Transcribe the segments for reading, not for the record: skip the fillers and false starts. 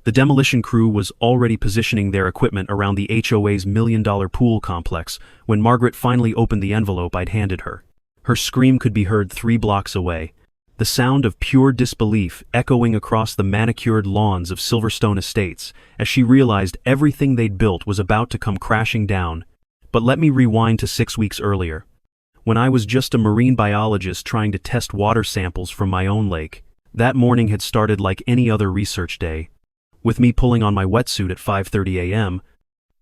The demolition crew was already positioning their equipment around the HOA's million-dollar pool complex when Margaret finally opened the envelope I'd handed her. Her scream could be heard 3 blocks away, the sound of pure disbelief echoing across the manicured lawns of Silverstone Estates as she realized everything they'd built was about to come crashing down. But let me rewind to 6 weeks earlier, when I was just a marine biologist trying to test water samples from my own lake. That morning had started like any other research day, with me pulling on my wetsuit at 5:30 a.m.,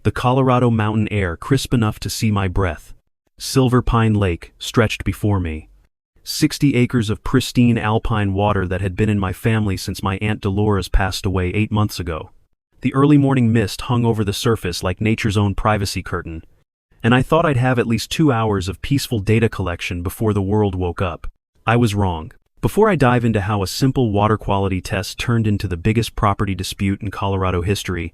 the Colorado mountain air crisp enough to see my breath. Silver Pine Lake stretched before me. 60 acres of pristine alpine water that had been in my family since my Aunt Dolores passed away 8 months ago. The early morning mist hung over the surface like nature's own privacy curtain, and I thought I'd have at least 2 hours of peaceful data collection before the world woke up. I was wrong. Before I dive into how a simple water quality test turned into the biggest property dispute in Colorado history,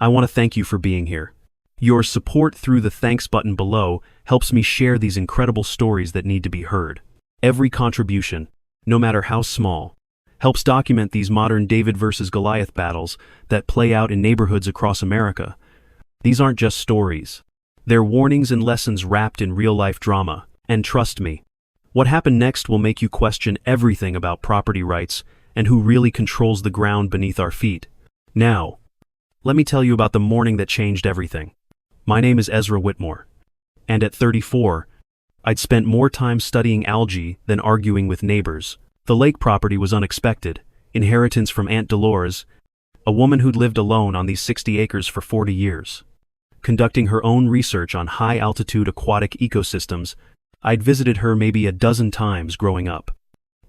I want to thank you for being here. Your support through the thanks button below helps me share these incredible stories that need to be heard. Every contribution, no matter how small, helps document these modern David versus Goliath battles that play out in neighborhoods across America. These aren't just stories. They're warnings and lessons wrapped in real-life drama, and trust me, what happened next will make you question everything about property rights and who really controls the ground beneath our feet. Now, let me tell you about the morning that changed everything. My name is Ezra Whitmore, and at 34, I'd spent more time studying algae than arguing with neighbors. The lake property was unexpected, inheritance from Aunt Dolores, a woman who'd lived alone on these 60 acres for 40 years. Conducting her own research on high-altitude aquatic ecosystems, I'd visited her maybe a dozen times growing up.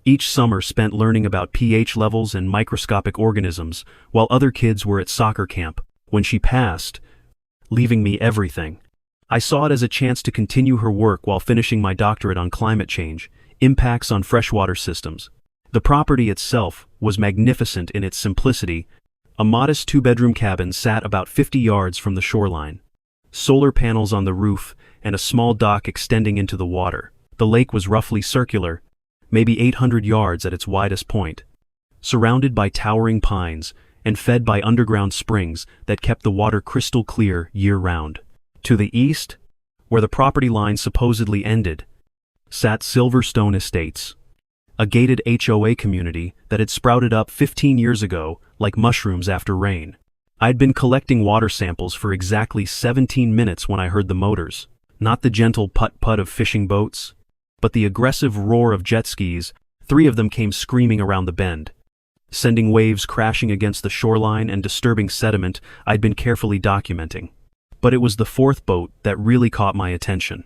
Each summer spent learning about pH levels and microscopic organisms, while other kids were at soccer camp. When she passed, leaving me everything, I saw it as a chance to continue her work while finishing my doctorate on climate change, impacts on freshwater systems. The property itself was magnificent in its simplicity. A modest 2-bedroom cabin sat about 50 yards from the shoreline. Solar panels on the roof and a small dock extending into the water. The lake was roughly circular, maybe 800 yards at its widest point, surrounded by towering pines and fed by underground springs that kept the water crystal clear year-round. To the east, where the property line supposedly ended, sat Silverstone Estates, a gated HOA community that had sprouted up 15 years ago like mushrooms after rain. I'd been collecting water samples for exactly 17 minutes when I heard the motors. Not the gentle putt-putt of fishing boats, but the aggressive roar of jet skis. 3 of them came screaming around the bend, sending waves crashing against the shoreline and disturbing sediment I'd been carefully documenting. But it was the 4th boat that really caught my attention.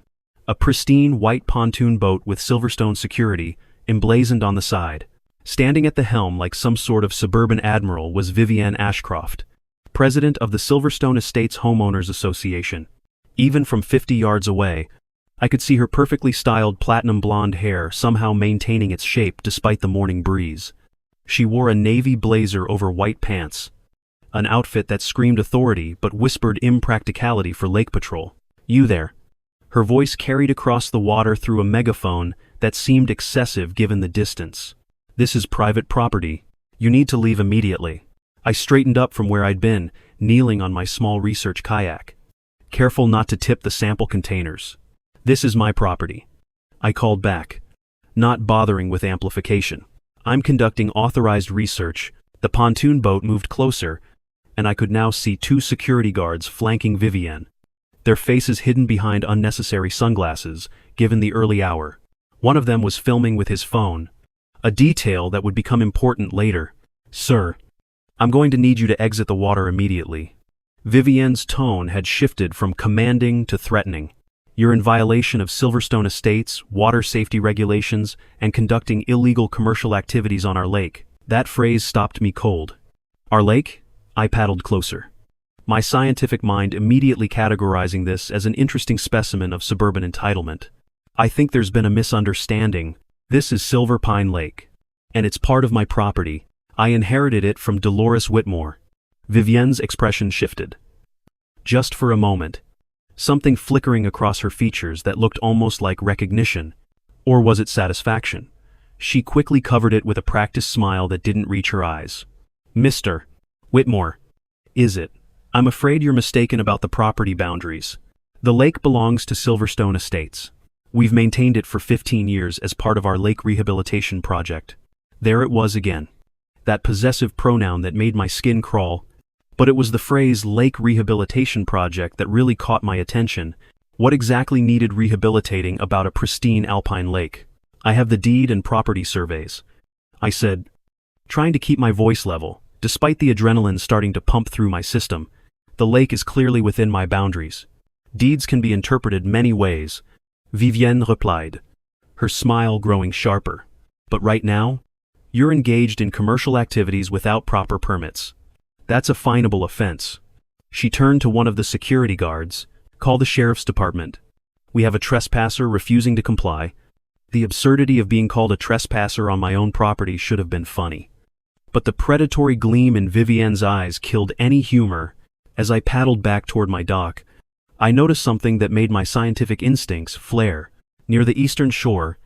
A pristine white pontoon boat with Silverstone security emblazoned on the side. Standing at the helm like some sort of suburban admiral was Vivienne Ashcroft, president of the Silverstone Estates Homeowners Association. Even from 50 yards away, I could see her perfectly styled platinum blonde hair somehow maintaining its shape despite the morning breeze. She wore a navy blazer over white pants, an outfit that screamed authority but whispered impracticality for lake patrol. "You there?" Her voice carried across the water through a megaphone that seemed excessive given the distance. "This is private property. You need to leave immediately." I straightened up from where I'd been, kneeling on my small research kayak, careful not to tip the sample containers. "This is my property," I called back, not bothering with amplification. "I'm conducting authorized research." The pontoon boat moved closer, and I could now see 2 security guards flanking Vivienne, their faces hidden behind unnecessary sunglasses, given the early hour. One of them was filming with his phone, a detail that would become important later. "Sir, I'm going to need you to exit the water immediately." Vivienne's tone had shifted from commanding to threatening. "You're in violation of Silverstone Estates, water safety regulations, and conducting illegal commercial activities on our lake." That phrase stopped me cold. "Our lake?" I paddled closer, my scientific mind immediately categorizing this as an interesting specimen of suburban entitlement. "I think there's been a misunderstanding. This is Silver Pine Lake, and it's part of my property. I inherited it from Dolores Whitmore." Vivienne's expression shifted. Just for a moment, something flickering across her features that looked almost like recognition. Or was it satisfaction? She quickly covered it with a practiced smile that didn't reach her eyes. "Mister, Whitmore. Is it? I'm afraid you're mistaken about the property boundaries. The lake belongs to Silverstone Estates. We've maintained it for 15 years as part of our lake rehabilitation project. There it was again. That possessive pronoun that made my skin crawl. But it was the phrase lake rehabilitation project that really caught my attention. What exactly needed rehabilitating about a pristine alpine lake? I have the deed and property surveys, I said, trying to keep my voice level, despite the adrenaline starting to pump through my system. The lake is clearly within my boundaries. Deeds can be interpreted many ways, Vivienne replied, her smile growing sharper. But right now, you're engaged in commercial activities without proper permits. That's a finable offense. She turned to one of the security guards. Call the sheriff's department. We have a trespasser refusing to comply. The absurdity of being called a trespasser on my own property should have been funny. But the predatory gleam in Vivienne's eyes killed any humor. As I paddled back toward my dock, I noticed something that made my scientific instincts flare. Near the eastern shore,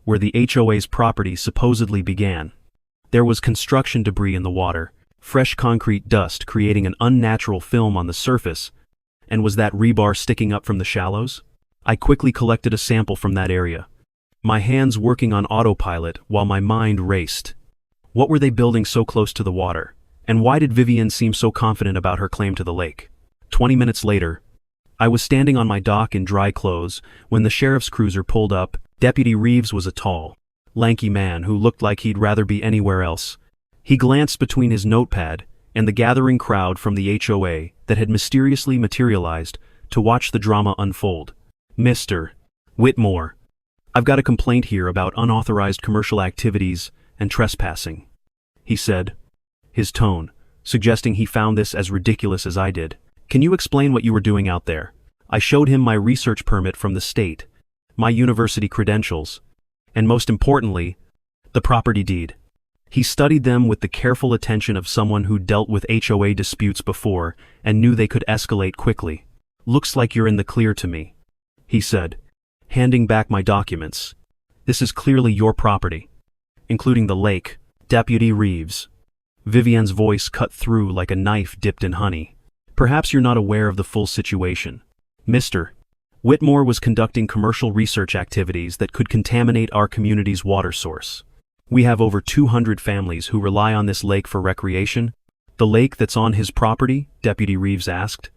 where the HOA's property supposedly began, there was construction debris in the water, fresh concrete dust creating an unnatural film on the surface. And was that rebar sticking up from the shallows? I quickly collected a sample from that area, my hands working on autopilot while my mind raced. What were they building so close to the water? And why did Vivienne seem so confident about her claim to the lake? 20 minutes later, I was standing on my dock in dry clothes when the sheriff's cruiser pulled up. Deputy Reeves was a tall, lanky man who looked like he'd rather be anywhere else. He glanced between his notepad and the gathering crowd from the HOA that had mysteriously materialized to watch the drama unfold. Mr. Whitmore, I've got a complaint here about unauthorized commercial activities and trespassing, he said, his tone suggesting he found this as ridiculous as I did. Can you explain what you were doing out there? I showed him my research permit from the state, my university credentials, and most importantly, the property deed. He studied them with the careful attention of someone who dealt with HOA disputes before and knew they could escalate quickly. Looks like you're in the clear to me, he said, handing back my documents. This is clearly your property, including the lake, Deputy Reeves. Vivienne's voice cut through like a knife dipped in honey. Perhaps you're not aware of the full situation. Mr. Whitmore was conducting commercial research activities that could contaminate our community's water source. We have over 200 families who rely on this lake for recreation. The lake that's on his property? Deputy Reeves asked,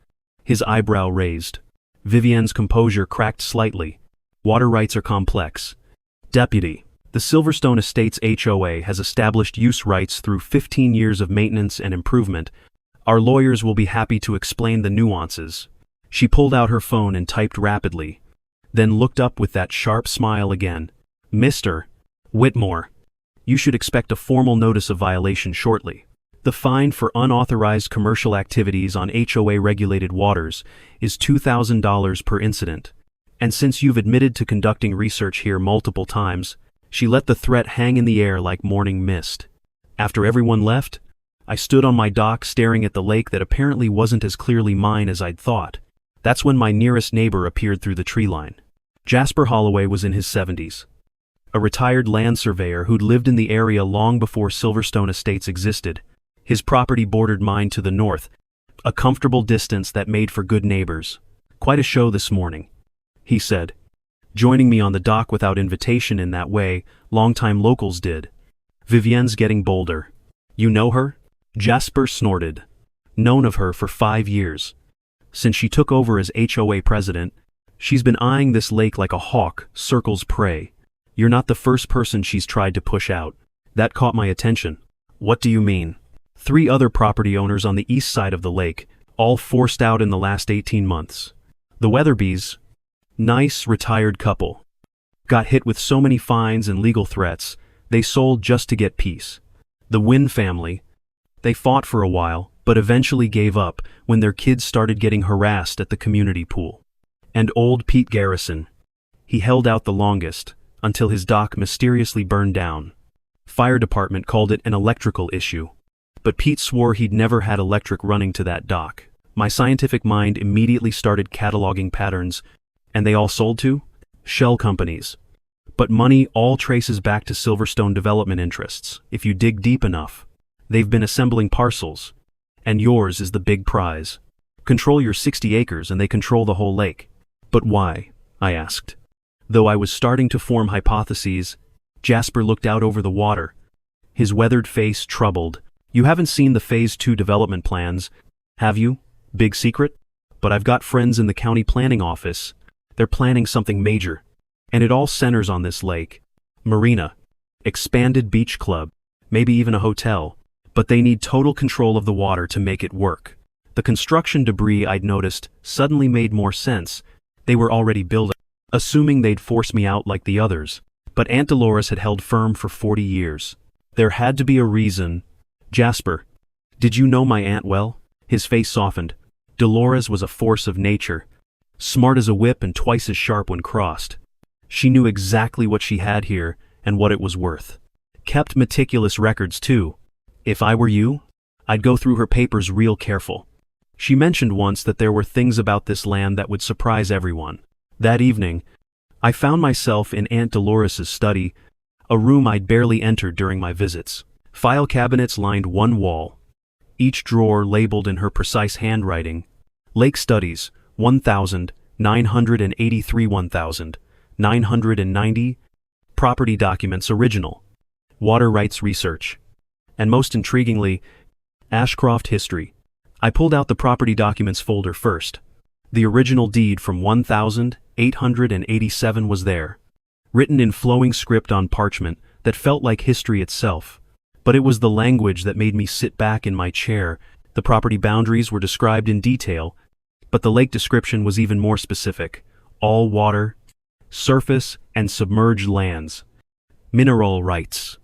his eyebrow raised. Vivienne's composure cracked slightly. Water rights are complex. Deputy, the Silverstone Estates HOA has established use rights through 15 years of maintenance and improvement. Our lawyers will be happy to explain the nuances. She pulled out her phone and typed rapidly, then looked up with that sharp smile again. Mr. Whitmore, you should expect a formal notice of violation shortly. The fine for unauthorized commercial activities on HOA-regulated waters is $2,000 per incident. And since you've admitted to conducting research here multiple times, she let the threat hang in the air like morning mist. After everyone left, I stood on my dock staring at the lake that apparently wasn't as clearly mine as I'd thought. That's when my nearest neighbor appeared through the tree line. Jasper Holloway was in his 70s. A retired land surveyor who'd lived in the area long before Silverstone Estates existed. His property bordered mine to the north, a comfortable distance that made for good neighbors. Quite a show this morning, he said, joining me on the dock without invitation in that way longtime locals did. Vivienne's getting bolder. You know her? Jasper snorted. Known of her for 5 years. Since she took over as HOA president, she's been eyeing this lake like a hawk circles prey. You're not the first person she's tried to push out. That caught my attention. What do you mean? 3 other property owners on the east side of the lake, all forced out in the last 18 months. The Weatherbys, nice retired couple, got hit with so many fines and legal threats, they sold just to get peace. The Wynn family, they fought for a while, but eventually gave up when their kids started getting harassed at the community pool. And old Pete Garrison, he held out the longest, until his dock mysteriously burned down. Fire department called it an electrical issue. But Pete swore he'd never had electric running to that dock. My scientific mind immediately started cataloging patterns, and they all sold to? Shell companies. But money all traces back to Silverstone development interests, if you dig deep enough. They've been assembling parcels, And yours is the big prize. Control your 60 acres and they control the whole lake. But why? I asked. Though I was starting to form hypotheses, Jasper looked out over the water, his weathered face troubled. You haven't seen the Phase 2 development plans, have you? Big secret? But I've got friends in the county planning office. They're planning something major. And it all centers on this lake. Marina. Expanded beach club. Maybe even a hotel. But they need total control of the water to make it work. The construction debris I'd noticed suddenly made more sense. They were already building, assuming they'd force me out like the others. But Aunt Dolores had held firm for 40 years. There had to be a reason. Jasper, did you know my aunt well? His face softened. Dolores was a force of nature. Smart as a whip and twice as sharp when crossed. She knew exactly what she had here and what it was worth. Kept meticulous records too. If I were you, I'd go through her papers real careful. She mentioned once that there were things about this land that would surprise everyone. That evening, I found myself in Aunt Dolores's study, a room I'd barely entered during my visits. File cabinets lined one wall, each drawer labeled in her precise handwriting. Lake Studies, 1,983 1,990. Property Documents Original. Water Rights Research. And most intriguingly, Ashcroft History. I pulled out the Property Documents folder first. The original deed from 1887 was there, written in flowing script on parchment that felt like history itself. But it was the language that made me sit back in my chair. The property boundaries were described in detail, but the lake description was even more specific. All water, surface and submerged lands, mineral rights,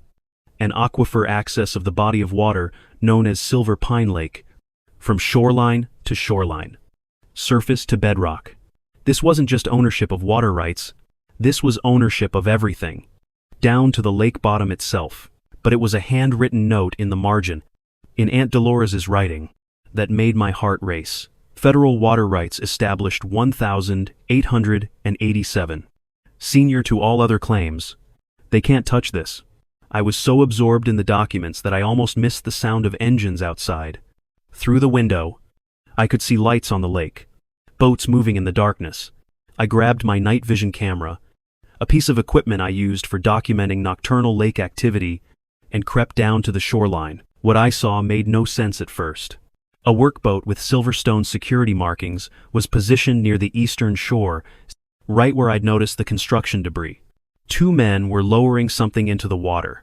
and aquifer access of the body of water known as Silver Pine Lake, from shoreline to shoreline, surface to bedrock. This wasn't just ownership of water rights, this was ownership of everything, down to the lake bottom itself. But it was a handwritten note in the margin, in Aunt Dolores's writing, that made my heart race. Federal water rights established 1,887. Senior to all other claims. They can't touch this. I was so absorbed in the documents that I almost missed the sound of engines outside. Through the window, I could see lights on the lake, boats moving in the darkness. I grabbed my night vision camera, a piece of equipment I used for documenting nocturnal lake activity, and crept down to the shoreline. What I saw made no sense at first. A workboat with Silverstone security markings was positioned near the eastern shore, right where I'd noticed the construction debris. Two men were lowering something into the water,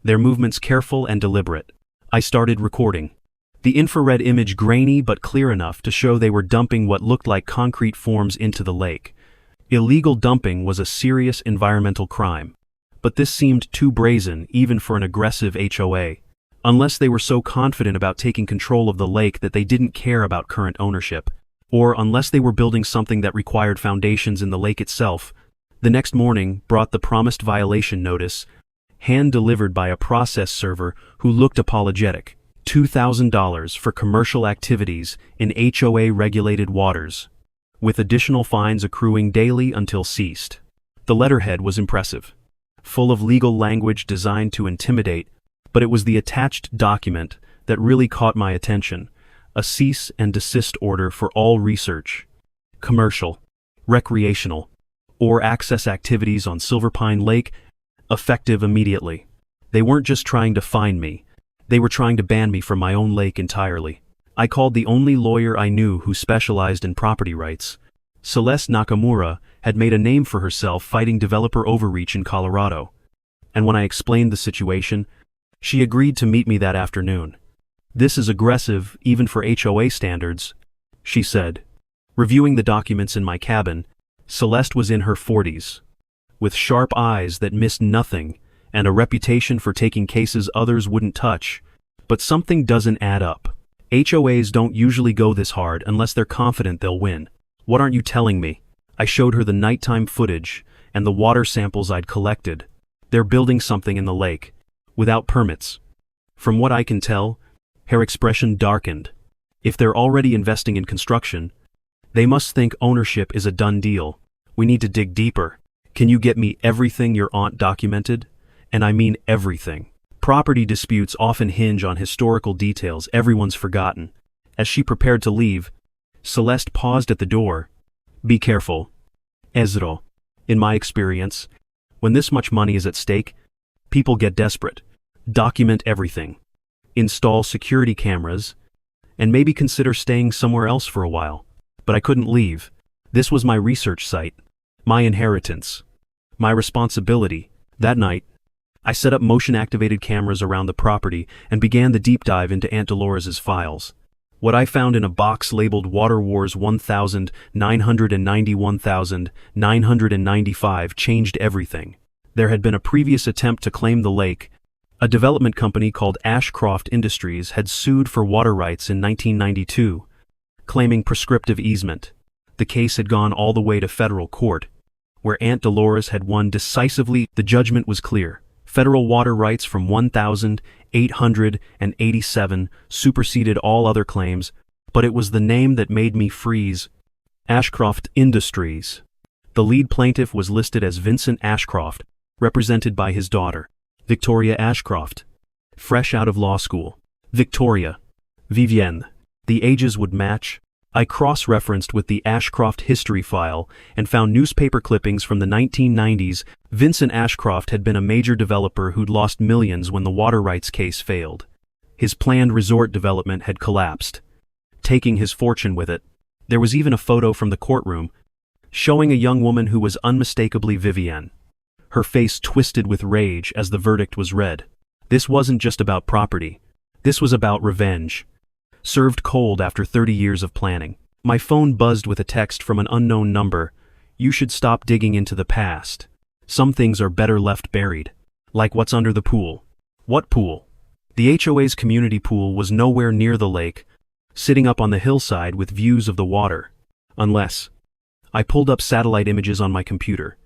their movements careful and deliberate. I started recording. The infrared image grainy but clear enough to show they were dumping what looked like concrete forms into the lake. Illegal dumping was a serious environmental crime. But this seemed too brazen even for an aggressive HOA. Unless they were so confident about taking control of the lake that they didn't care about current ownership, or unless they were building something that required foundations in the lake itself. The next morning brought the promised violation notice, hand-delivered by a process server who looked apologetic. $2,000 for commercial activities in HOA-regulated waters, with additional fines accruing daily until ceased. The letterhead was impressive, full of legal language designed to intimidate, but it was the attached document that really caught my attention. A cease and desist order for all research, commercial, recreational, or access activities on Silver Pine Lake, effective immediately. They weren't just trying to fine me, they were trying to ban me from my own lake entirely. I called the only lawyer I knew who specialized in property rights. Celeste Nakamura had made a name for herself fighting developer overreach in Colorado. And when I explained the situation, she agreed to meet me that afternoon. This is aggressive, even for HOA standards, she said. Reviewing the documents in my cabin, Celeste was in her 40s, with sharp eyes that missed nothing and a reputation for taking cases others wouldn't touch. But something doesn't add up. HOAs don't usually go this hard unless they're confident they'll win. What aren't you telling me? I showed her the nighttime footage and the water samples I'd collected. They're building something in the lake, without permits. From what I can tell, her expression darkened. If they're already investing in construction, they must think ownership is a done deal. We need to dig deeper. Can you get me everything your aunt documented? And I mean everything. Property disputes often hinge on historical details everyone's forgotten. As she prepared to leave, Celeste paused at the door. Be careful, Ezra. In my experience, when this much money is at stake, people get desperate. Document everything. Install security cameras, and maybe consider staying somewhere else for a while. But I couldn't leave. This was my research site, my inheritance, my responsibility. That night, I set up motion-activated cameras around the property and began the deep dive into Aunt Dolores's files. What I found in a box labeled Water Wars 1995 changed everything. There had been a previous attempt to claim the lake. A development company called Ashcroft Industries had sued for water rights in 1992, claiming prescriptive easement. The case had gone all the way to federal court, where Aunt Dolores had won decisively. The judgment was clear. Federal water rights from 1887 superseded all other claims, but it was the name that made me freeze. Ashcroft Industries. The lead plaintiff was listed as Vincent Ashcroft, represented by his daughter, Victoria Ashcroft. Fresh out of law school. Victoria. Vivienne. The ages would match. I cross-referenced with the Ashcroft history file and found newspaper clippings from the 1990s. Vincent Ashcroft had been a major developer who'd lost millions when the water rights case failed. His planned resort development had collapsed, taking his fortune with it. There was even a photo from the courtroom, showing a young woman who was unmistakably Vivienne. Her face twisted with rage as the verdict was read. This wasn't just about property. This was about revenge. Served cold after 30 years of planning. My phone buzzed with a text from an unknown number. You should stop digging into the past. Some things are better left buried. Like what's under the pool. What pool? The HOA's community pool was nowhere near the lake, sitting up on the hillside with views of the water. Unless. I pulled up satellite images on my computer.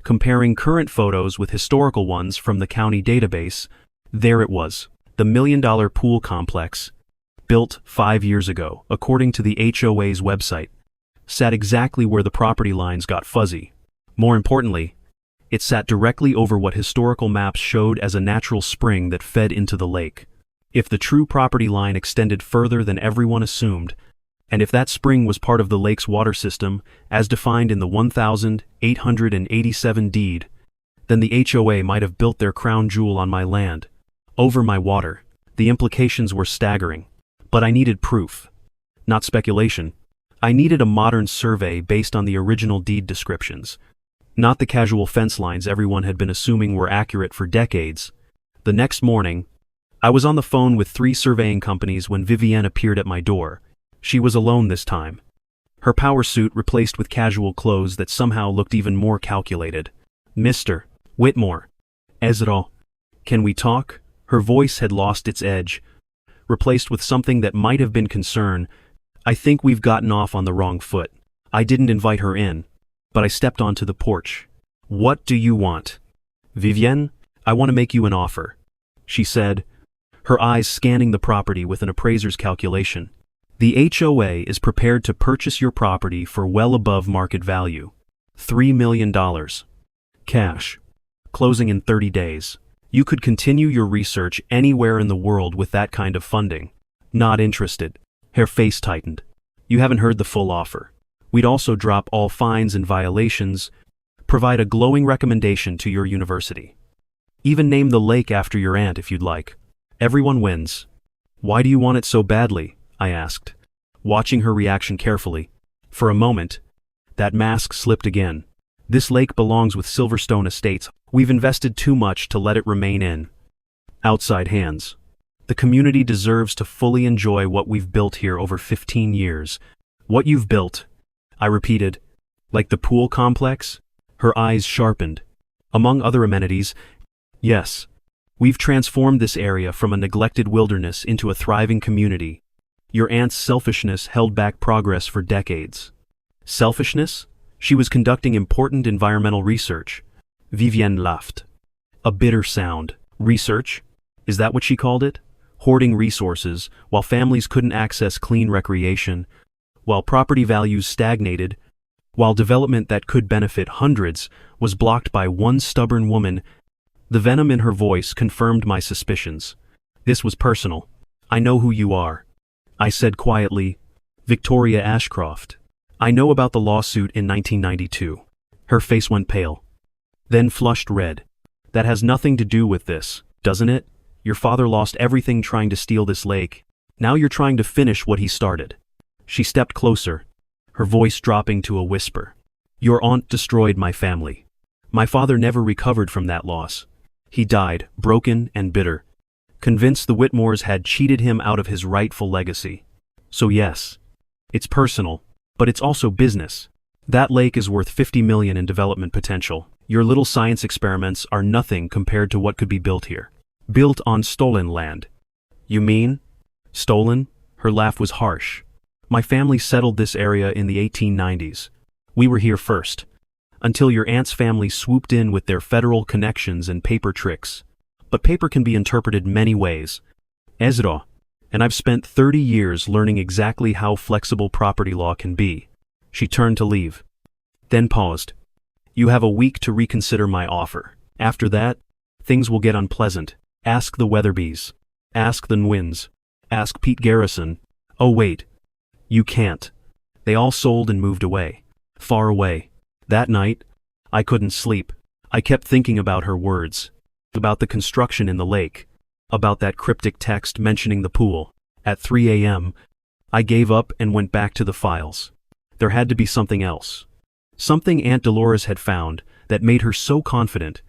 Comparing current photos with historical ones from the county database, there it was. The $1 million pool complex, built 5 years ago, according to the HOA's website, sat exactly where the property lines got fuzzy. More importantly, it sat directly over what historical maps showed as a natural spring that fed into the lake. If the true property line extended further than everyone assumed, and if that spring was part of the lake's water system, as defined in the 1887 deed, then the HOA might have built their crown jewel on my land, over my water. The implications were staggering. But I needed proof. Not speculation. I needed a modern survey based on the original deed descriptions. Not the casual fence lines everyone had been assuming were accurate for decades. The next morning, I was on the phone with 3 surveying companies when Vivienne appeared at my door. She was alone this time. Her power suit replaced with casual clothes that somehow looked even more calculated. Mr. Whitmore. Ezra. Can we talk? Her voice had lost its edge, replaced with something that might have been concern. I think we've gotten off on the wrong foot. I didn't invite her in, but I stepped onto the porch. What do you want? Vivienne, I want to make you an offer, she said, her eyes scanning the property with an appraiser's calculation. The HOA is prepared to purchase your property for well above market value. $3 million. Cash. Closing in 30 days. You could continue your research anywhere in the world with that kind of funding. Not interested. Her face tightened. You haven't heard the full offer. We'd also drop all fines and violations, provide a glowing recommendation to your university. Even name the lake after your aunt if you'd like. Everyone wins. Why do you want it so badly? I asked, watching her reaction carefully. For a moment, that mask slipped again. This lake belongs with Silverstone Estates. We've invested too much to let it remain in outside hands. The community deserves to fully enjoy what we've built here over 15 years. What you've built, I repeated. Like the pool complex? Her eyes sharpened. Among other amenities, yes. We've transformed this area from a neglected wilderness into a thriving community. Your aunt's selfishness held back progress for decades. Selfishness? She was conducting important environmental research. Vivienne laughed. A bitter sound. Research? Is that what she called it? Hoarding resources, while families couldn't access clean recreation, while property values stagnated, while development that could benefit hundreds was blocked by one stubborn woman. The venom in her voice confirmed my suspicions. This was personal. I know who you are. I said quietly, Victoria Ashcroft. I know about the lawsuit in 1992. Her face went pale. Then flushed red. That has nothing to do with this, doesn't it? Your father lost everything trying to steal this lake. Now you're trying to finish what he started. She stepped closer, her voice dropping to a whisper. Your aunt destroyed my family. My father never recovered from that loss. He died, broken and bitter, convinced the Whitmores had cheated him out of his rightful legacy. So yes, it's personal, but it's also business. That lake is worth $50 million in development potential. Your little science experiments are nothing compared to what could be built here. Built on stolen land. You mean? Stolen? Her laugh was harsh. My family settled this area in the 1890s. We were here first. Until your aunt's family swooped in with their federal connections and paper tricks. But paper can be interpreted many ways. Ezra, and I've spent 30 years learning exactly how flexible property law can be. She turned to leave. Then paused. You have a week to reconsider my offer. After that, things will get unpleasant. Ask the Weatherbys. Ask the Nwins. Ask Pete Garrison. Oh wait. You can't. They all sold and moved away. Far away. That night, I couldn't sleep. I kept thinking about her words. About the construction in the lake. About that cryptic text mentioning the pool. At 3 a.m., I gave up and went back to the files. There had to be something else. Something Aunt Dolores had found that made her so confident.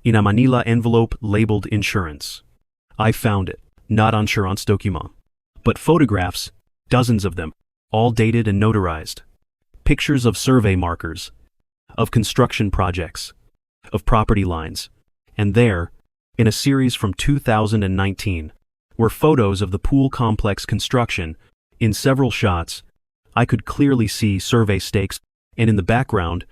In a manila envelope labeled insurance. I found it, not insurance document, but photographs, dozens of them, all dated and notarized. Pictures of survey markers, of construction projects, of property lines, and there, in a series from 2019, were photos of the pool complex construction. In several shots, I could clearly see survey stakes, and in the background,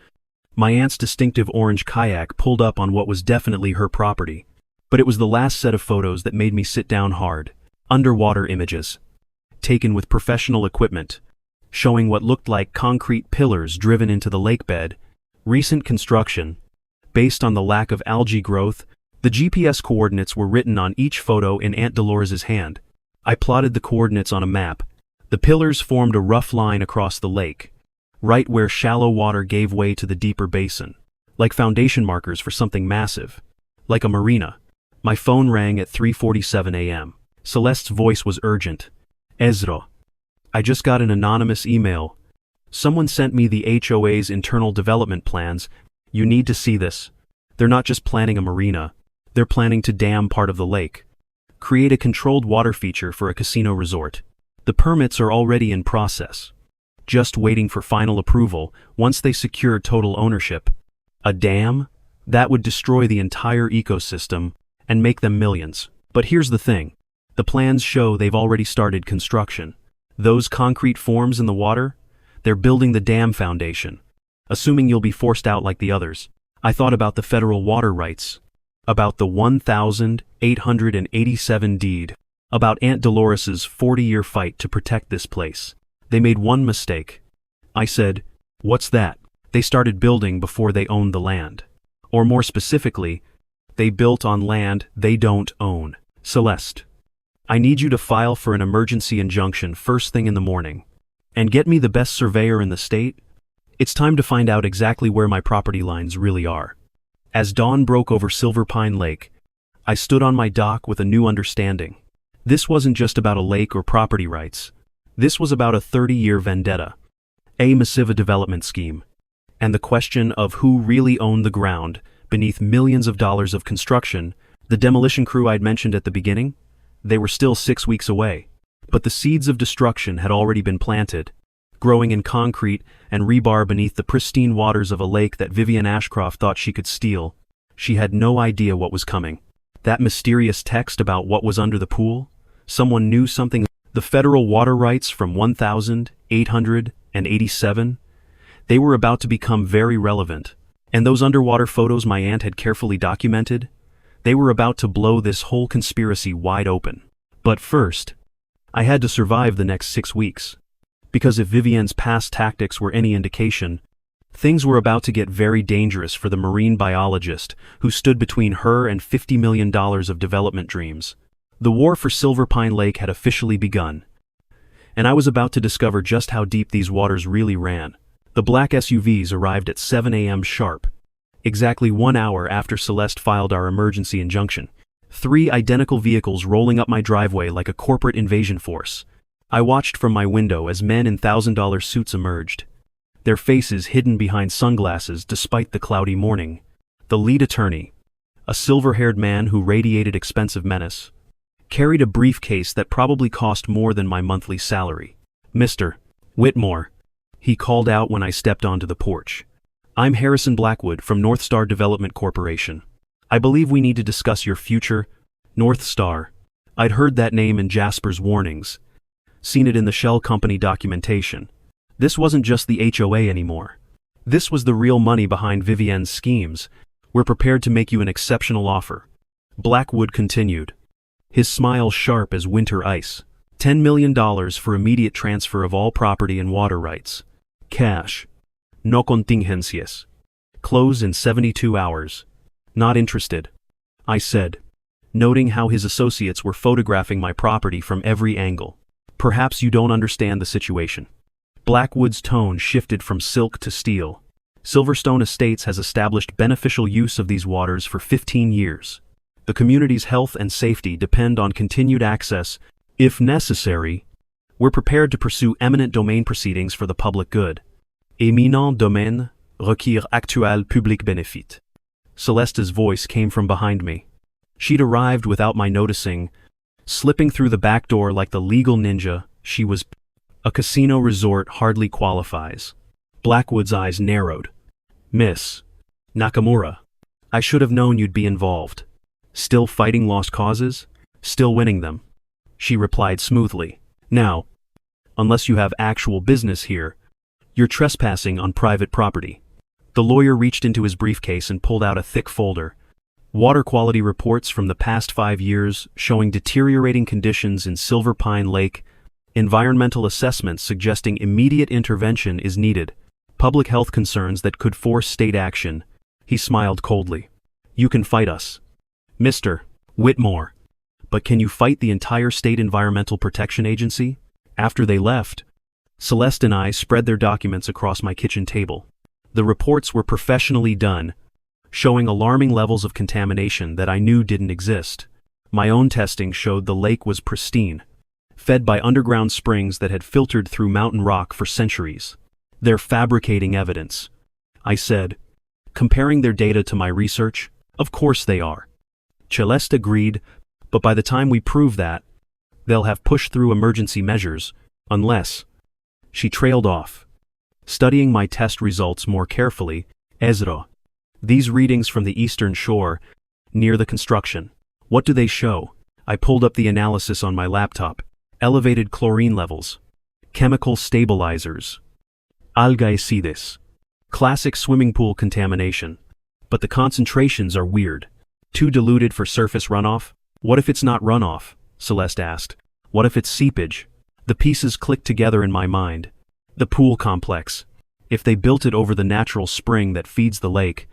my aunt's distinctive orange kayak pulled up on what was definitely her property. But it was the last set of photos that made me sit down hard. Underwater images, taken with professional equipment, showing what looked like concrete pillars driven into the lake bed. Recent construction. Based on the lack of algae growth, the GPS coordinates were written on each photo in Aunt Dolores's hand. I plotted the coordinates on a map. The pillars formed a rough line across the lake, right where shallow water gave way to the deeper basin, like foundation markers for something massive, like a marina. My phone rang at 3:47 a.m. Celeste's voice was urgent. Ezra, I just got an anonymous email. Someone sent me the HOA's internal development plans. You need to see this. They're not just planning a marina, they're planning to dam part of the lake. Create a controlled water feature for a casino resort. The permits are already in process. Just waiting for final approval once they secure total ownership. A dam? That would destroy the entire ecosystem and make them millions. But here's the thing. The plans show they've already started construction. Those concrete forms in the water? They're building the dam foundation. Assuming you'll be forced out like the others. I thought about the federal water rights. About the 1,887 deed. About Aunt Dolores's 40-year fight to protect this place. They made one mistake. I said, what's that? They started building before they owned the land. Or more specifically, they built on land they don't own. Celeste, I need you to file for an emergency injunction first thing in the morning. And get me the best surveyor in the state. It's time to find out exactly where my property lines really are. As dawn broke over Silver Pine Lake, I stood on my dock with a new understanding. This wasn't just about a lake or property rights. This was about a 30-year vendetta, a massive development scheme, and the question of who really owned the ground beneath millions of dollars of construction. The demolition crew I'd mentioned at the beginning, they were still 6 weeks away, but the seeds of destruction had already been planted, growing in concrete and rebar beneath the pristine waters of a lake that Vivian Ashcroft thought she could steal. She had no idea what was coming. That mysterious text about what was under the pool? Someone knew something. The federal water rights from 1,887? They were about to become very relevant. And those underwater photos my aunt had carefully documented? They were about to blow this whole conspiracy wide open. But first, I had to survive the next 6 weeks. Because if Vivian's past tactics were any indication, Things were about to get very dangerous for the marine biologist who stood between her and $50 million of development dreams. The war for Silver Pine Lake had officially begun, and I was about to discover just how deep these waters really ran. The black SUVs arrived at 7 a.m. sharp, exactly 1 hour after Celeste filed our emergency injunction. 3 identical vehicles rolling up my driveway like a corporate invasion force. I watched from my window as men in $1,000 suits emerged, their faces hidden behind sunglasses despite the cloudy morning. The lead attorney, a silver-haired man who radiated expensive menace, carried a briefcase that probably cost more than my monthly salary. "Mr. Whitmore," he called out when I stepped onto the porch. "I'm Harrison Blackwood from North Star Development Corporation. I believe we need to discuss your future." North Star. I'd heard that name in Jasper's warnings, seen it in the Shell Company documentation. This wasn't just the HOA anymore. This was the real money behind Vivienne's schemes. "We're prepared to make you an exceptional offer," Blackwood continued, his smile sharp as winter ice. $10 million for immediate transfer of all property and water rights. Cash. No contingencias. Close in 72 hours. "Not interested," I said, noting how his associates were photographing my property from every angle. "Perhaps you don't understand the situation." Blackwood's tone shifted from silk to steel. "Silverstone Estates has established beneficial use of these waters for 15 years. The community's health and safety depend on continued access. If necessary, we're prepared to pursue eminent domain proceedings for the public good. Éminent domaine requiert actuel public bénéfice." Celeste's voice came from behind me. She'd arrived without my noticing, slipping through the back door like the legal ninja she was. "A casino resort hardly qualifies." Blackwood's eyes narrowed. "Miss Nakamura, I should have known you'd be involved. Still fighting lost causes? Still winning them?" She replied smoothly. "Now, unless you have actual business here, you're trespassing on private property." The lawyer reached into his briefcase and pulled out a thick folder. Water quality reports from the past 5 years showing deteriorating conditions in Silver Pine Lake. Environmental assessments suggesting immediate intervention is needed. Public health concerns that could force state action. He smiled coldly. "You can fight us, Mr. Whitmore. But can you fight the entire state Environmental Protection Agency?" After they left, Celeste and I spread their documents across my kitchen table. The reports were professionally done, showing alarming levels of contamination that I knew didn't exist. My own testing showed the lake was pristine, fed by underground springs that had filtered through mountain rock for centuries. "They're fabricating evidence," I said, comparing their data to my research. "Of course they are." Celeste agreed, "But by the time we prove that, they'll have pushed through emergency measures, unless—" She trailed off, studying my test results more carefully. "Ezra, these readings from the eastern shore, near the construction, what do they show?" I pulled up the analysis on my laptop. "Elevated chlorine levels. Chemical stabilizers. Algae acides. Classic swimming pool contamination. But the concentrations are weird. Too diluted for surface runoff?" "What if it's not runoff?" Celeste asked. "What if it's seepage?" The pieces clicked together in my mind. The pool complex. If they built it over the natural spring that feeds the lake,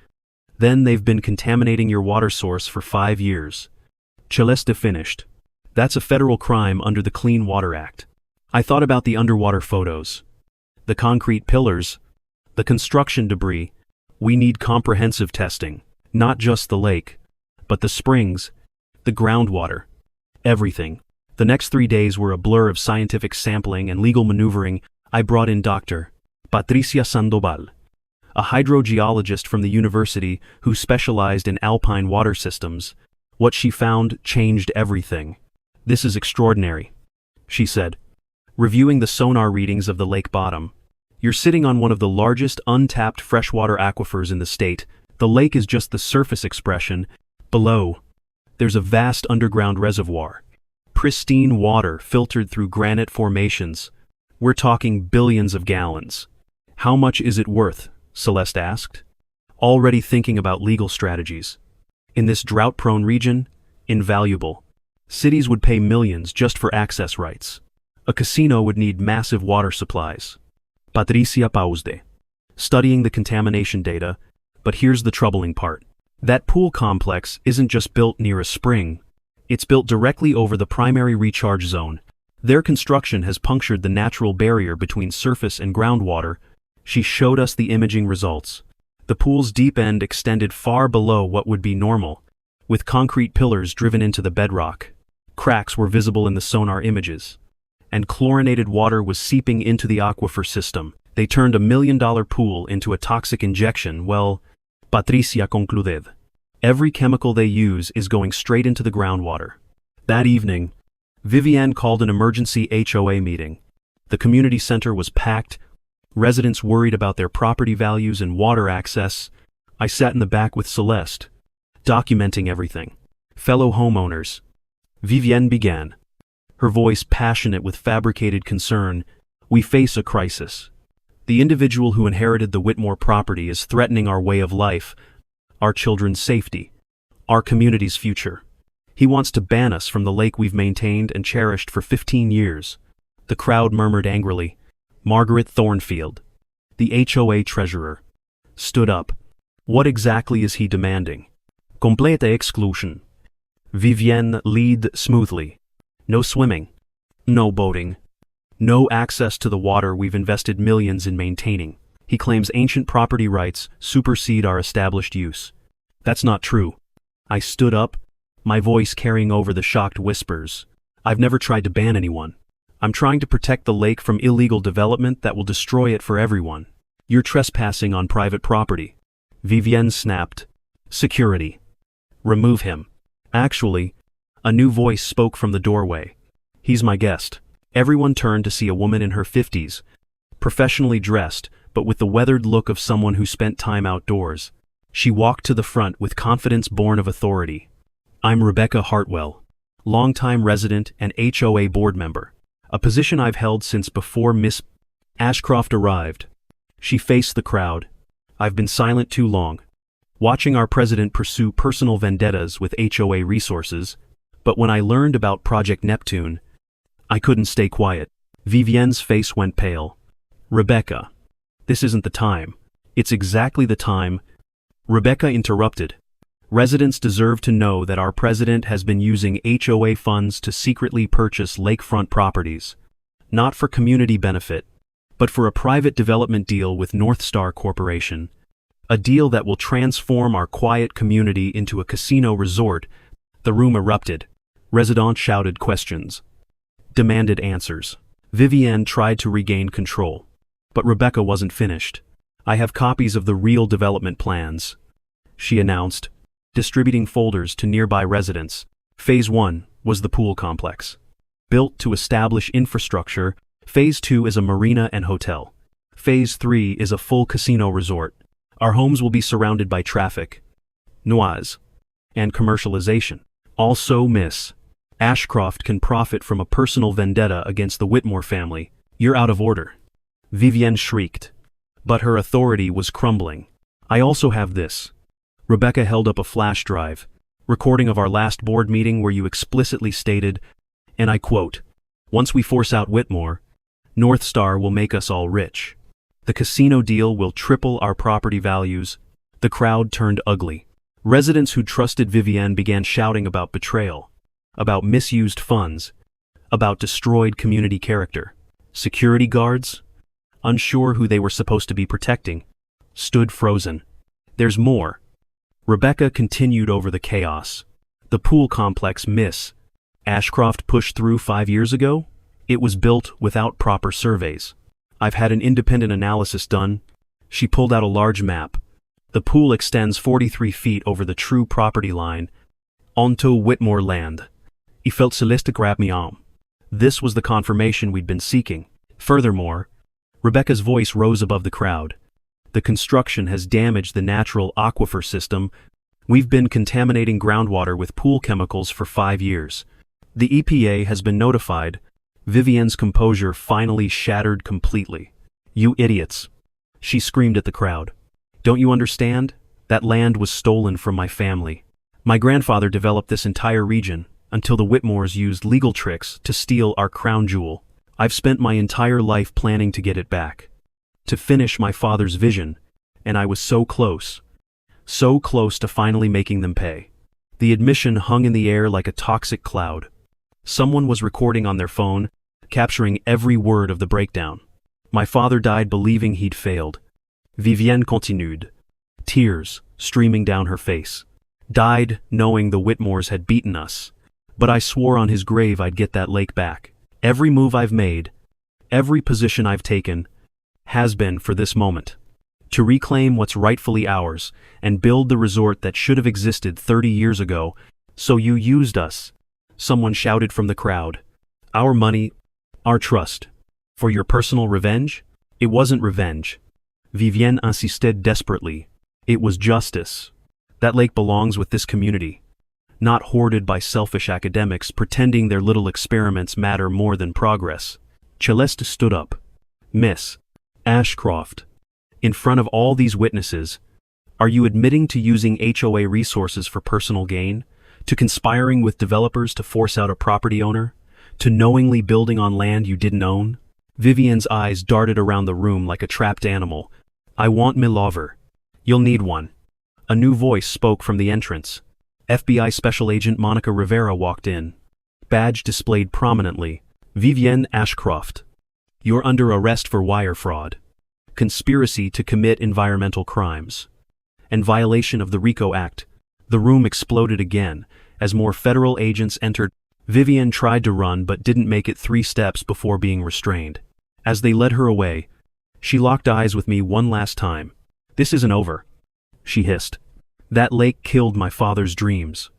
then they've been contaminating your water source for 5 years. Celeste finished. "That's a federal crime under the Clean Water Act." I thought about the underwater photos. The concrete pillars, the construction debris. We need comprehensive testing, not just the lake, but the springs, the groundwater, everything. The next 3 days were a blur of scientific sampling and legal maneuvering. I brought in Dr. Patricia Sandoval, a hydrogeologist from the university who specialized in alpine water systems. What she found changed everything. "This is extraordinary," she said, reviewing the sonar readings of the lake bottom. "You're sitting on one of the largest untapped freshwater aquifers in the state. The lake is just the surface expression. Below, there's a vast underground reservoir. Pristine water filtered through granite formations. We're talking billions of gallons." "How much is it worth?" Celeste asked, already thinking about legal strategies. "In this drought-prone region, invaluable. Cities would pay millions just for access rights. A casino would need massive water supplies." Patricia paused. studying the contamination data, but here's the troubling part. That pool complex isn't just built near a spring, it's built directly over the primary recharge zone. Their construction has punctured the natural barrier between surface and groundwater. She showed us the imaging results. The pool's deep end extended far below what would be normal, with concrete pillars driven into the bedrock. Cracks were visible in the sonar images, and chlorinated water was seeping into the aquifer system. They turned $1 million pool into a toxic injection. Well, Patricia concluded. Every chemical they use is going straight into the groundwater. That evening, Vivienne called an emergency HOA meeting. The community center was packed, residents worried about their property values and water access. I sat in the back with Celeste, documenting everything. Fellow homeowners, Vivienne began, her voice passionate with fabricated concern. We face a crisis. The individual who inherited the Whitmore property is threatening our way of life, our children's safety, our community's future. He wants to ban us from the lake we've maintained and cherished for 15 years. The crowd murmured angrily. Margaret Thornfield, the HOA treasurer, stood up. What exactly is he demanding? Complete exclusion. Vivienne led smoothly. No swimming. No boating. No access to the water we've invested millions in maintaining. He claims ancient property rights supersede our established use. That's not true. I stood up, my voice carrying over the shocked whispers. I've never tried to ban anyone. I'm trying to protect the lake from illegal development that will destroy it for everyone. You're trespassing on private property. Vivienne snapped. Security. Remove him. Actually, a new voice spoke from the doorway. He's my guest. Everyone turned to see a woman in her 50s, professionally dressed, but with the weathered look of someone who spent time outdoors. She walked to the front with confidence born of authority. I'm Rebecca Hartwell, longtime resident and HOA board member, a position I've held since before Miss Ashcroft arrived. She faced the crowd. I've been silent too long, watching our president pursue personal vendettas with HOA resources, but when I learned about Project Neptune, I couldn't stay quiet. Vivienne's face went pale. Rebecca, this isn't the time. It's exactly the time. Rebecca interrupted. Residents deserve to know that our president has been using HOA funds to secretly purchase lakefront properties, not for community benefit, but for a private development deal with North Star Corporation, a deal that will transform our quiet community into a casino resort. The room erupted. Residents shouted questions, demanded answers. Vivienne tried to regain control, but Rebecca wasn't finished. I have copies of the real development plans, she announced, distributing folders to nearby residents. Phase 1 was the pool complex. Built to establish infrastructure, Phase 2 is a marina and hotel. Phase 3 is a full casino resort. Our homes will be surrounded by traffic, noise, and commercialization. Also, Miss Ashcroft can profit from a personal vendetta against the Whitmore family. You're out of order. Vivienne shrieked. But her authority was crumbling. I also have this. Rebecca held up a flash drive, recording of our last board meeting where you explicitly stated, and I quote, "Once we force out Whitmore, North Star will make us all rich. The casino deal will triple our property values." The crowd turned ugly. Residents who trusted Vivienne began shouting about betrayal, about misused funds, about destroyed community character. Security guards, unsure who they were supposed to be protecting, stood frozen. There's more. Rebecca continued over the chaos. The pool complex Miss Ashcroft pushed through 5 years ago? It was built without proper surveys. I've had an independent analysis done. She pulled out a large map. The pool extends 43 feet over the true property line, onto Whitmore land. He felt Celeste grab me arm. This was the confirmation we'd been seeking. Furthermore, Rebecca's voice rose above the crowd. The construction has damaged the natural aquifer system. We've been contaminating groundwater with pool chemicals for 5 years. The EPA has been notified. Vivienne's composure finally shattered completely. You idiots, she screamed at the crowd. Don't you understand? That land was stolen from my family. My grandfather developed this entire region until the Whitmores used legal tricks to steal our crown jewel. I've spent my entire life planning to get it back. to finish my father's vision, and I was so close to finally making them pay. The admission hung in the air like a toxic cloud. Someone was recording on their phone, capturing every word of the breakdown. My father died believing he'd failed. Vivienne continued, tears streaming down her face. Died knowing the Whitmores had beaten us. But I swore on his grave I'd get that lake back. Every move I've made, every position I've taken, has been for this moment. To reclaim what's rightfully ours, and build the resort that should have existed 30 years ago. So you used us, someone shouted from the crowd. Our money, our trust. For your personal revenge? It wasn't revenge. Vivienne insisted desperately. It was justice. That lake belongs with this community. Not hoarded by selfish academics pretending their little experiments matter more than progress. Celeste stood up. Miss Ashcroft, in front of all these witnesses, are you admitting to using HOA resources for personal gain? To conspiring with developers to force out a property owner? To knowingly building on land you didn't own? Vivienne's eyes darted around the room like a trapped animal. I want me lover. You'll need one. A new voice spoke from the entrance. FBI Special Agent Monica Rivera walked in. Badge displayed prominently. Vivienne Ashcroft. You're under arrest for wire fraud, conspiracy to commit environmental crimes, and violation of the RICO Act. The room exploded again as more federal agents entered. Vivienne tried to run but didn't make it 3 steps before being restrained. As they led her away, she locked eyes with me one last time. This isn't over, she hissed. That lake killed my father's dreams.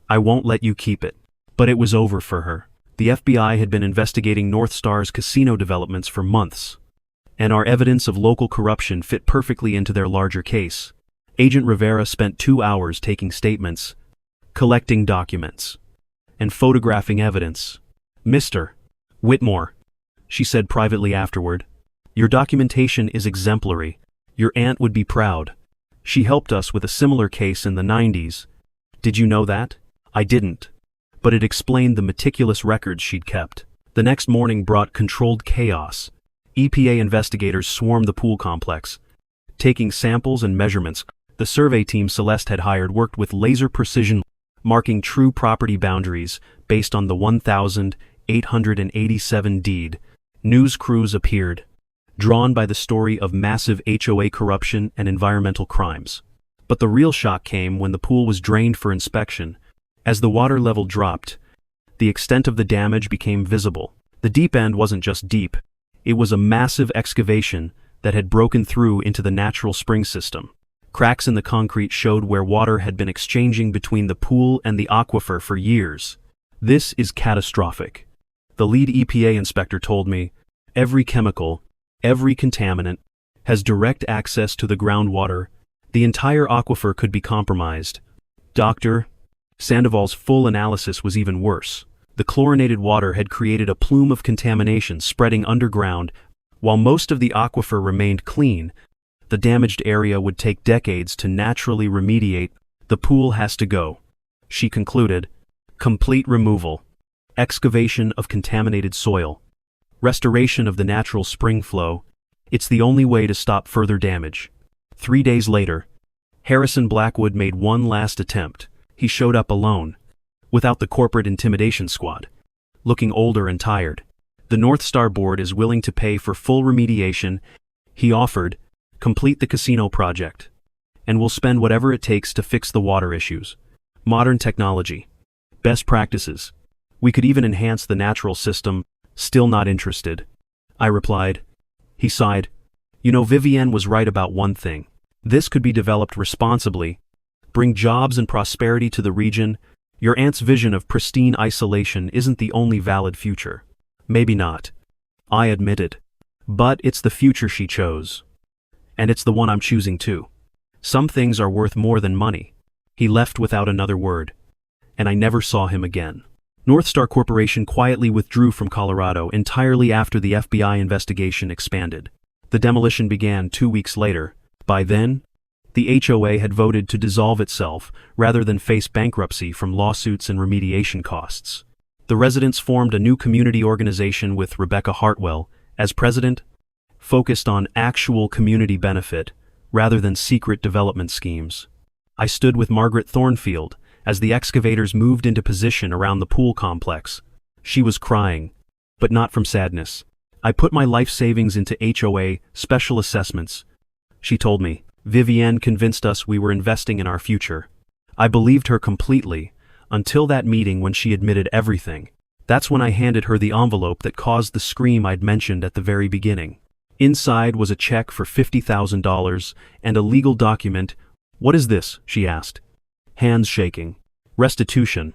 I won't let you keep it. But it was over for her. The FBI had been investigating North Star's casino developments for months, and our evidence of local corruption fit perfectly into their larger case. Agent Rivera spent 2 hours taking statements, collecting documents, and photographing evidence. Mr. Whitmore, she said privately afterward, your documentation is exemplary. Your aunt would be proud. She helped us with a similar case in the 90s. Did you know that? I didn't. But it explained the meticulous records she'd kept. The next morning brought controlled chaos. EPA investigators swarmed the pool complex, taking samples and measurements. The survey team Celeste had hired worked with laser precision, marking true property boundaries based on the 1,887 deed. News crews appeared, drawn by the story of massive HOA corruption and environmental crimes. But the real shock came when the pool was drained for inspection. As the water level dropped, the extent of the damage became visible. The deep end wasn't just deep, it was a massive excavation that had broken through into the natural spring system. Cracks in the concrete showed where water had been exchanging between the pool and the aquifer for years. This is catastrophic. The lead EPA inspector told me, every chemical, every contaminant, has direct access to the groundwater. The entire aquifer could be compromised. Dr. Sandoval's full analysis was even worse. The chlorinated water had created a plume of contamination spreading underground. While most of the aquifer remained clean, the damaged area would take decades to naturally remediate. The pool has to go, she concluded. Complete removal, excavation of contaminated soil, restoration of the natural spring flow. It's the only way to stop further damage. 3 days later, Harrison Blackwood made one last attempt. He showed up alone, without the corporate intimidation squad, looking older and tired. The North Star board is willing to pay for full remediation, he offered. Complete the casino project, and we'll spend whatever it takes to fix the water issues. Modern technology, best practices. We could even enhance the natural system. Still not interested, I replied. He sighed. You know, Vivienne was right about one thing. This could be developed responsibly, bring jobs and prosperity to the region. Your aunt's vision of pristine isolation isn't the only valid future. Maybe not, I admitted. But it's the future she chose. And it's the one I'm choosing too. Some things are worth more than money. He left without another word, and I never saw him again. North Star Corporation quietly withdrew from Colorado entirely after the FBI investigation expanded. The demolition began 2 weeks later. By then, the HOA had voted to dissolve itself rather than face bankruptcy from lawsuits and remediation costs. The residents formed a new community organization with Rebecca Hartwell as president. focused on actual community benefit rather than secret development schemes. I stood with Margaret Thornfield as the excavators moved into position around the pool complex. She was crying, but not from sadness. I put my life savings into HOA special assessments, she told me. Vivienne convinced us we were investing in our future. I believed her completely, until that meeting when she admitted everything. That's when I handed her the envelope that caused the scream I'd mentioned at the very beginning. Inside was a check for $50,000 and a legal document. "What is this?" she asked, hands shaking. "Restitution,"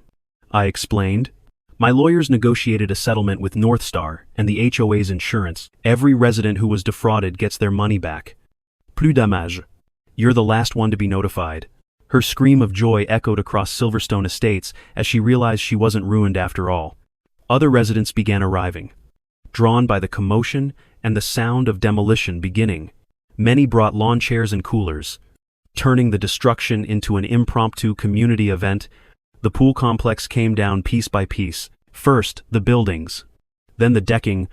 I explained. "My lawyers negotiated a settlement with North Star and the HOA's insurance. Every resident who was defrauded gets their money back. Plus dommage. You're the last one to be notified." Her scream of joy echoed across Silverstone Estates as she realized she wasn't ruined after all. Other residents began arriving, drawn by the commotion and the sound of demolition beginning. Many brought lawn chairs and coolers, turning the destruction into an impromptu community event. The pool complex came down piece by piece. First, the buildings, then the decking,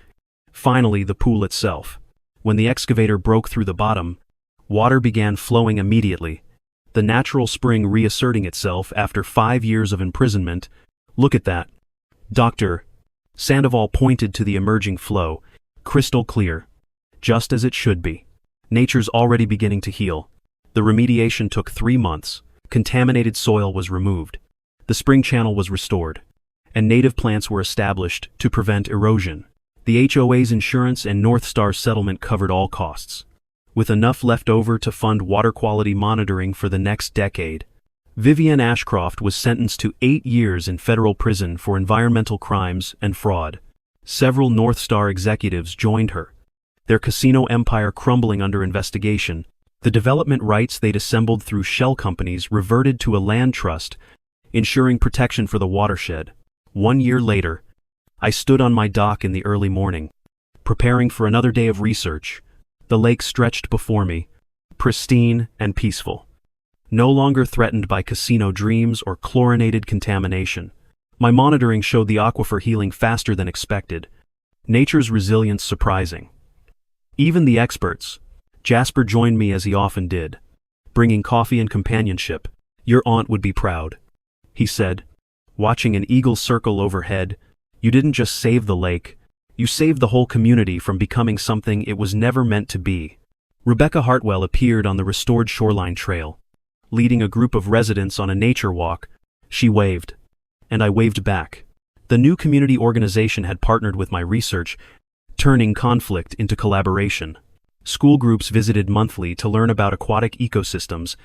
finally the pool itself. When the excavator broke through the bottom, water began flowing immediately, the natural spring reasserting itself after 5 years of imprisonment. "Look at that, Dr. Sandoval pointed to the emerging flow, crystal clear, just as it should be. Nature's already beginning to heal. The remediation took 3 months. Contaminated soil was removed. The spring channel was restored, and native plants were established to prevent erosion. The HOA's insurance and North Star's settlement covered all costs, with enough left over to fund water quality monitoring for the next decade. Vivienne Ashcroft was sentenced to 8 years in federal prison for environmental crimes and fraud. Several North Star executives joined her, their casino empire crumbling under investigation. The development rights they'd assembled through shell companies reverted to a land trust, ensuring protection for the watershed. 1 year later, I stood on my dock in the early morning, preparing for another day of research. The lake stretched before me, pristine and peaceful, no longer threatened by casino dreams or chlorinated contamination. My monitoring showed the aquifer healing faster than expected, nature's resilience surprising. Even the experts, Jasper joined me as he often did, bringing coffee and companionship. "Your aunt would be proud," he said, watching an eagle circle overhead. "You didn't just save the lake, you saved the whole community from becoming something it was never meant to be." Rebecca Hartwell appeared on the restored shoreline trail, leading a group of residents on a nature walk. She waved, and I waved back. The new community organization had partnered with my research, turning conflict into collaboration. School groups visited monthly to learn about aquatic ecosystems.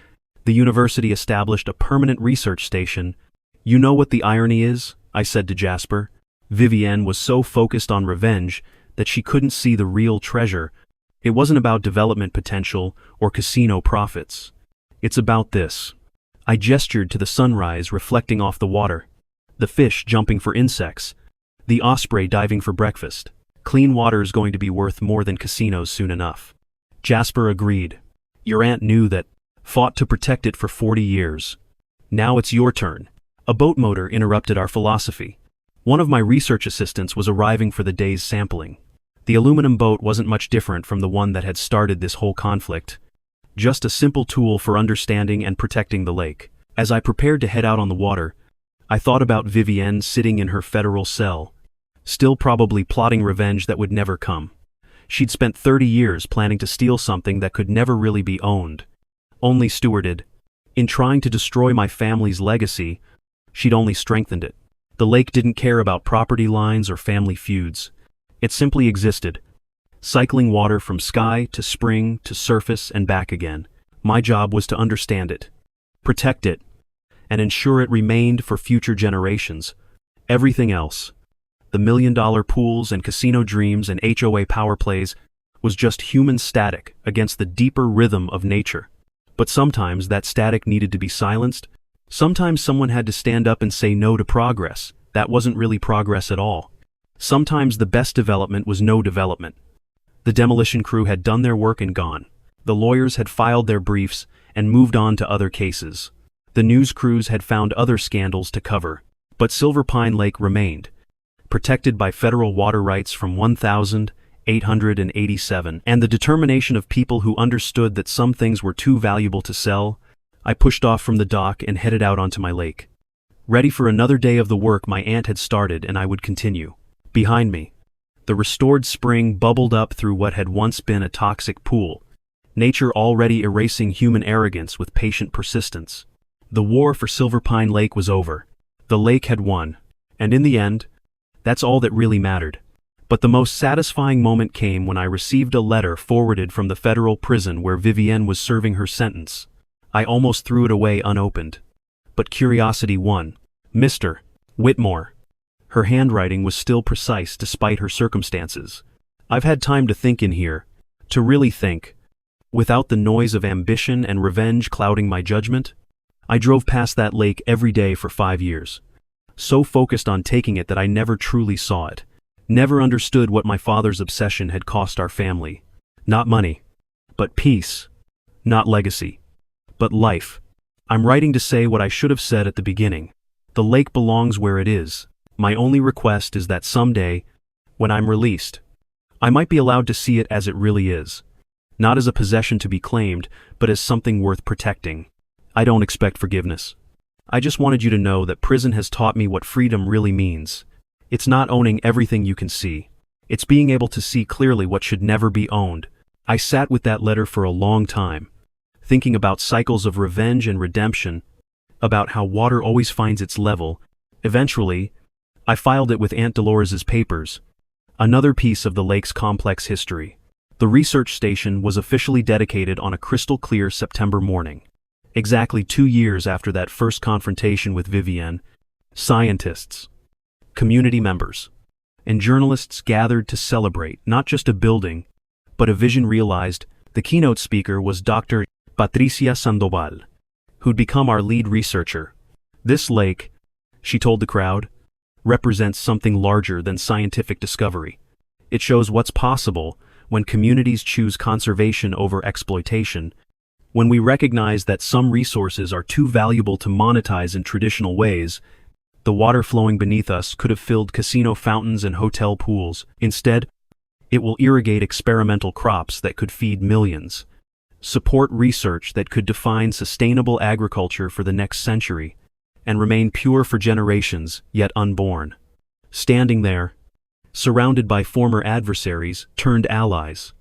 The university established a permanent research station. "You know what the irony is?" I said to Jasper. Vivienne was so focused on revenge that she couldn't see the real treasure. It wasn't about development potential or casino profits. "It's about this." I gestured to the sunrise reflecting off the water, the fish jumping for insects, the osprey diving for breakfast. "Clean water's going to be worth more than casinos soon enough." Jasper agreed. "Your aunt knew that, fought to protect it for 40 years. Now it's your turn." A boat motor interrupted our philosophy. One of my research assistants was arriving for the day's sampling. The aluminum boat wasn't much different from the one that had started this whole conflict. Just a simple tool for understanding and protecting the lake. As I prepared to head out on the water, I thought about Vivienne sitting in her federal cell, still probably plotting revenge that would never come. She'd spent 30 years planning to steal something that could never really be owned, only stewarded. In trying to destroy my family's legacy, she'd only strengthened it. The lake didn't care about property lines or family feuds. It simply existed, cycling water from sky to spring to surface and back again. My job was to understand it, protect it, and ensure it remained for future generations. Everything else, the million-dollar pools and casino dreams and HOA power plays, was just human static against the deeper rhythm of nature. But sometimes that static needed to be silenced. Sometimes someone had to stand up and say no to progress. That wasn't really progress at all. Sometimes the best development was no development. The demolition crew had done their work and gone. The lawyers had filed their briefs and moved on to other cases. The news crews had found other scandals to cover. But Silver Pine Lake remained, protected by federal water rights from 1000 887, and the determination of people who understood that some things were too valuable to sell, I pushed off from the dock and headed out onto my lake. Ready for another day of the work my aunt had started, and I would continue. Behind me, the restored spring bubbled up through what had once been a toxic pool, nature already erasing human arrogance with patient persistence. The war for Silver Pine Lake was over. The lake had won. And in the end, that's all that really mattered. But the most satisfying moment came when I received a letter forwarded from the federal prison where Vivienne was serving her sentence. I almost threw it away unopened. But curiosity won. Mr. Whitmore. Her handwriting was still precise despite her circumstances. I've had time to think in here, to really think, without the noise of ambition and revenge clouding my judgment. I drove past that lake every day for 5 years, so focused on taking it that I never truly saw it, never understood what my father's obsession had cost our family. Not money, but peace. Not legacy, but life. I'm writing to say what I should have said at the beginning. The lake belongs where it is. My only request is that someday, when I'm released, I might be allowed to see it as it really is. Not as a possession to be claimed, but as something worth protecting. I don't expect forgiveness. I just wanted you to know that prison has taught me what freedom really means. It's not owning everything you can see. It's being able to see clearly what should never be owned. I sat with that letter for a long time, thinking about cycles of revenge and redemption, about how water always finds its level. Eventually, I filed it with Aunt Dolores's papers, another piece of the lake's complex history. The research station was officially dedicated on a crystal-clear September morning. Exactly 2 years after that first confrontation with Vivienne, scientists, community members, and journalists gathered to celebrate not just a building, but a vision realized. The keynote speaker was Dr. Patricia Sandoval, who'd become our lead researcher. This lake, she told the crowd, represents something larger than scientific discovery. It shows what's possible when communities choose conservation over exploitation, when we recognize that some resources are too valuable to monetize in traditional ways. The water flowing beneath us could have filled casino fountains and hotel pools. Instead, it will irrigate experimental crops that could feed millions, support research that could define sustainable agriculture for the next century, and remain pure for generations yet unborn. Standing there, surrounded by former adversaries turned allies,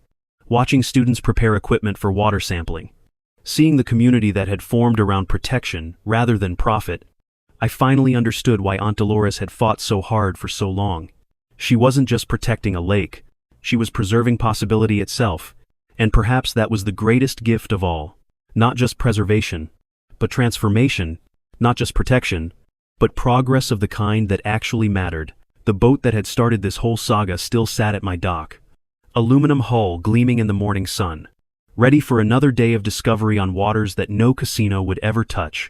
watching students prepare equipment for water sampling, seeing the community that had formed around protection rather than profit, I finally understood why Aunt Dolores had fought so hard for so long. She wasn't just protecting a lake, she was preserving possibility itself, and perhaps that was the greatest gift of all. Not just preservation, but transformation, not just protection, but progress of the kind that actually mattered. The boat that had started this whole saga still sat at my dock, aluminum hull gleaming in the morning sun, ready for another day of discovery on waters that no casino would ever touch.